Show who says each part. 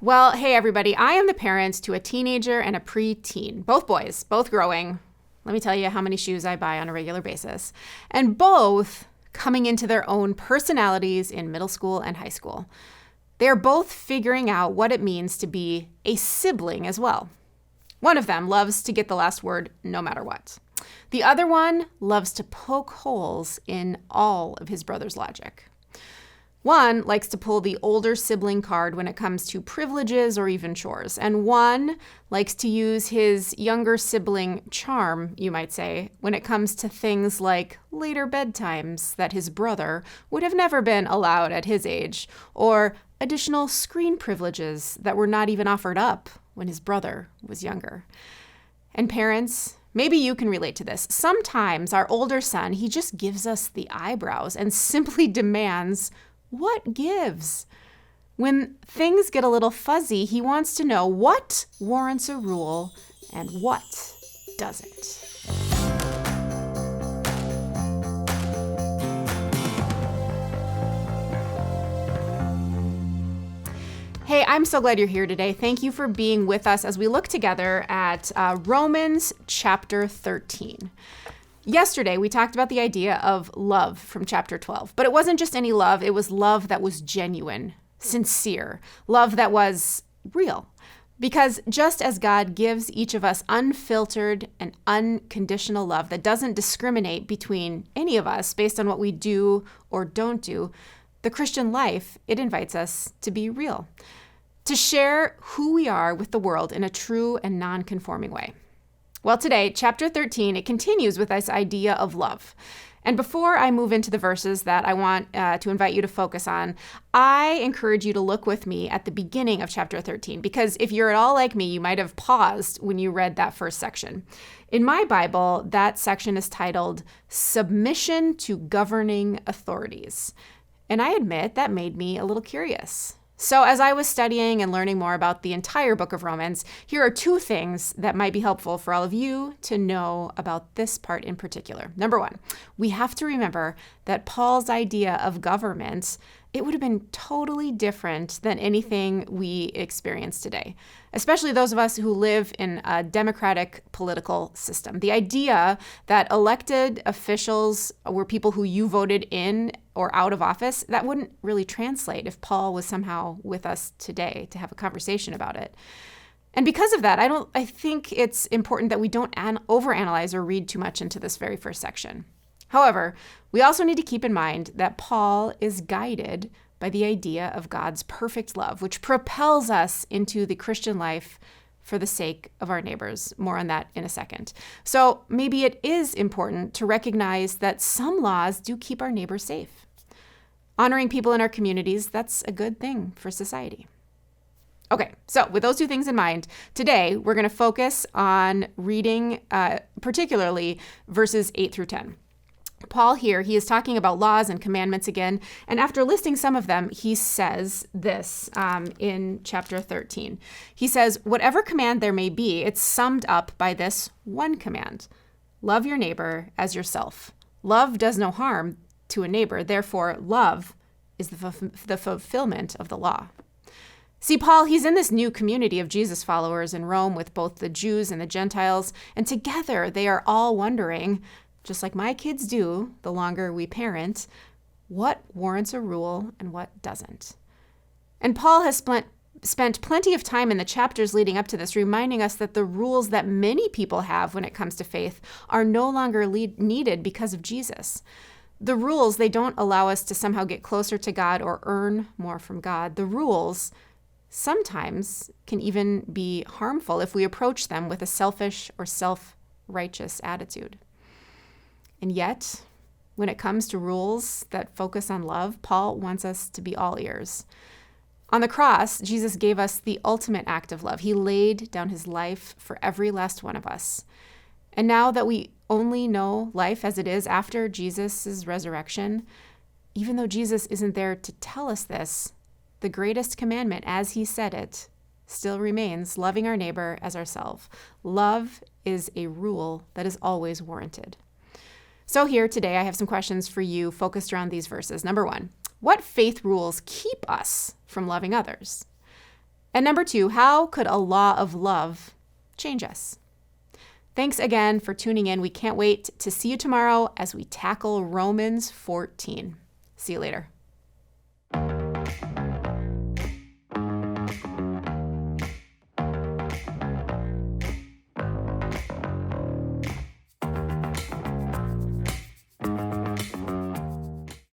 Speaker 1: Well, hey everybody, I am the parent to a teenager and a preteen, both boys, both growing. Let me tell you how many shoes I buy on a regular basis, and both coming into their own personalities in middle school and high school. They are both figuring out what it means to be a sibling as well. One of them loves to get the last word no matter what. The other one loves to poke holes in all of his brother's logic. One likes to pull the older sibling card when it comes to privileges or even chores, and one likes to use his younger sibling charm, you might say, when it comes to things like later bedtimes that his brother would have never been allowed at his age, or additional screen privileges that were not even offered up when his brother was younger. And parents, maybe you can relate to this. Sometimes our older son, he just gives us the eyebrows and simply demands what gives. When things get a little fuzzy, he wants to know what warrants a rule and what doesn't. Hey, I'm so glad you're here today. Thank you for being with us as we look together at Romans chapter 13. Yesterday, we talked about the idea of love from chapter 12, but it wasn't just any love. It was love that was genuine, sincere, love that was real. Because just as God gives each of us unfiltered and unconditional love that doesn't discriminate between any of us based on what we do or don't do, the Christian life, it invites us to be real, to share who we are with the world in a true and non-conforming way. Well, today, chapter 13, it continues with this idea of love. And before I move into the verses that I want to invite you to focus on, I encourage you to look with me at the beginning of chapter 13, because if you're at all like me, you might have paused when you read that first section. In my Bible, that section is titled Submission to Governing Authorities. And I admit that made me a little curious. So as I was studying and learning more about the entire book of Romans, here are two things that might be helpful for all of you to know about this part in particular. Number one, we have to remember that Paul's idea of government, it would have been totally different than anything we experience today, especially those of us who live in a democratic political system. The idea that elected officials were people who you voted in or out of office, that wouldn't really translate if Paul was somehow with us today to have a conversation about it. And because of that, I think it's important that we don't overanalyze or read too much into this very first section. However, we also need to keep in mind that Paul is guided by the idea of God's perfect love, which propels us into the Christian life for the sake of our neighbors. More on that in a second. So maybe it is important to recognize that some laws do keep our neighbors safe. Honoring people in our communities, that's a good thing for society. Okay, so with those two things in mind, today we're going to focus on reading particularly verses 8 through 10. Paul here, he is talking about laws and commandments again, and after listing some of them, he says this in chapter 13. He says, whatever command there may be, it's summed up by this one command: love your neighbor as yourself. Love does no harm to a neighbor, therefore love is the fulfillment of the law. See, Paul, he's in this new community of Jesus followers in Rome with both the Jews and the Gentiles, and together they are all wondering, just like my kids do the longer we parent, what warrants a rule and what doesn't. And Paul has spent plenty of time in the chapters leading up to this reminding us that the rules that many people have when it comes to faith are no longer needed because of Jesus. The rules, they don't allow us to somehow get closer to God or earn more from God. The rules sometimes can even be harmful if we approach them with a selfish or self-righteous attitude. And yet, when it comes to rules that focus on love, Paul wants us to be all ears. On the cross, Jesus gave us the ultimate act of love. He laid down his life for every last one of us. And now that we only know life as it is after Jesus' resurrection, even though Jesus isn't there to tell us this, the greatest commandment, as he said it, still remains loving our neighbor as ourselves. Love is a rule that is always warranted. So here today, I have some questions for you focused around these verses. Number one, what faith rules keep us from loving others? And number 2, how could a law of love change us? Thanks again for tuning in. We can't wait to see you tomorrow as we tackle Romans 14. See you later.